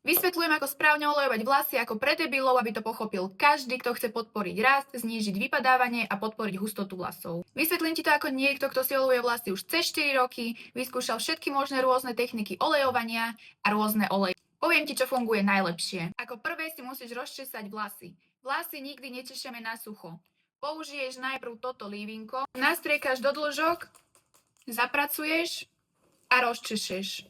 Vysvetľujem, ako správne olejovať vlasy ako pre debilov, aby to pochopil každý, kto chce podporiť rast, znížiť vypadávanie a podporiť hustotu vlasov. Vysvetlím ti to ako niekto, kto si olejuje vlasy už cez 4 roky, vyskúšal všetky možné rôzne techniky olejovania a rôzne oleje. Poviem ti, čo funguje najlepšie. Ako prvé si musíš rozčesať vlasy. Vlasy nikdy nečešeme na sucho. Použiješ najprv toto lívinko, nastriekaš do dĺžok, zapracuješ a rozčešeš.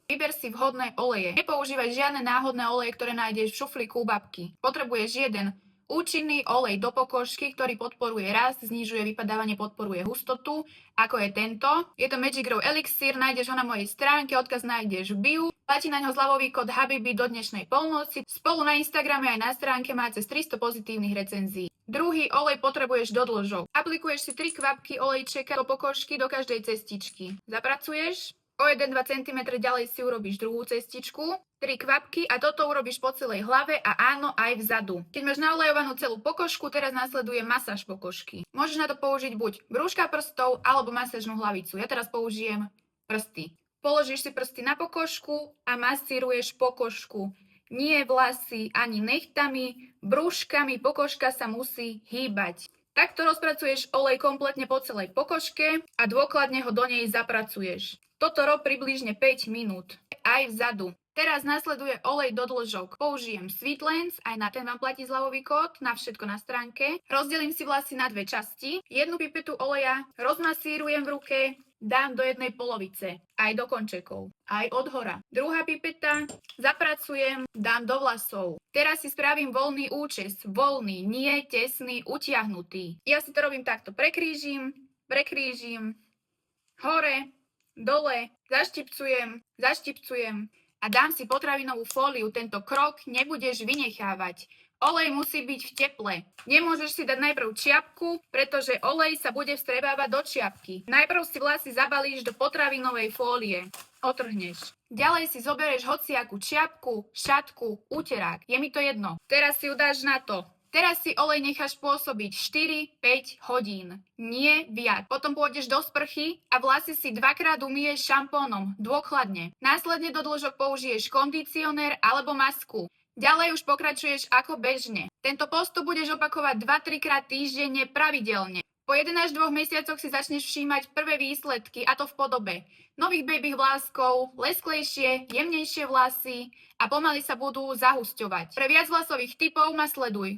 Vyber si vhodné oleje. Nepoužívaj žiadne náhodné oleje, ktoré nájdeš v šuflíku u babky. Potrebuješ jeden účinný olej do pokožky, ktorý podporuje rast, znižuje vypadávanie, podporuje hustotu, ako je tento. Je to Magic Grow Elixir, nájdeš ho na mojej stránke, odkaz nájdeš v bio. Platí na ňo zľavový kód Habibi do dnešnej polnoci. Spolu na Instagrame aj na stránke má cez 300 pozitívnych recenzií. Druhý olej potrebuješ do dĺžok. Aplikuješ si 3 kvapky olejčeka do pokožky do každej cestičky. Zapracuješ. O 1-2 cm ďalej si urobíš druhú cestičku, 3 kvapky a toto urobíš po celej hlave a áno aj vzadu. Keď máš naolejovanú celú pokožku, teraz nasleduje masáž pokožky. Môžeš na to použiť buď brúška prstov alebo masážnu hlavicu. Ja teraz použijem prsty. Položíš si prsty na pokožku a masíruješ pokožku. Nie vlasy ani nechtami, brúškami pokožka sa musí hýbať. Takto rozpracuješ olej kompletne po celej pokožke a dôkladne ho do nej zapracuješ. Toto rob približne 5 minút. Aj vzadu. Teraz nasleduje olej do dĺžok. Použijem Sweetlands, aj na ten vám platí zľavový kód, na všetko na stránke. Rozdelím si vlasy na dve časti. Jednu pipetu oleja rozmasírujem v ruke, dám do jednej polovice, aj do končekov, aj od hora. Druhá pipeta zapracujem, dám do vlasov. Teraz si spravím voľný účes, voľný, nie tesný, utiahnutý. Ja si to robím takto, prekrížim, hore, dole, zaštipcujem a dám si potravinovú fóliu. Tento krok nebudeš vynechávať. Olej musí byť v teple. Nemôžeš si dať najprv čiapku, pretože olej sa bude vstrebávať do čiapky. Najprv si vlasy zabalíš do potravinovej fólie. Otrhneš. Ďalej si zoberieš hociakú čiapku, šatku, úterák. Je mi to jedno. Teraz si ju dáš na to. Teraz si olej necháš pôsobiť 4-5 hodín. Nie viac. Potom pôjdeš do sprchy a vlasy si dvakrát umyješ šampónom. Dôkladne. Následne do dĺžok použiješ kondicionér alebo masku. Ďalej už pokračuješ ako bežne. Tento postup budeš opakovať 2-3 krát týždenne pravidelne. Po 1 až 2 mesiacoch si začneš všímať prvé výsledky, a to v podobe nových babých vláskov, lesklejšie, jemnejšie vlasy a pomaly sa budú zahusťovať. Pre viac vlasových typov ma sleduj.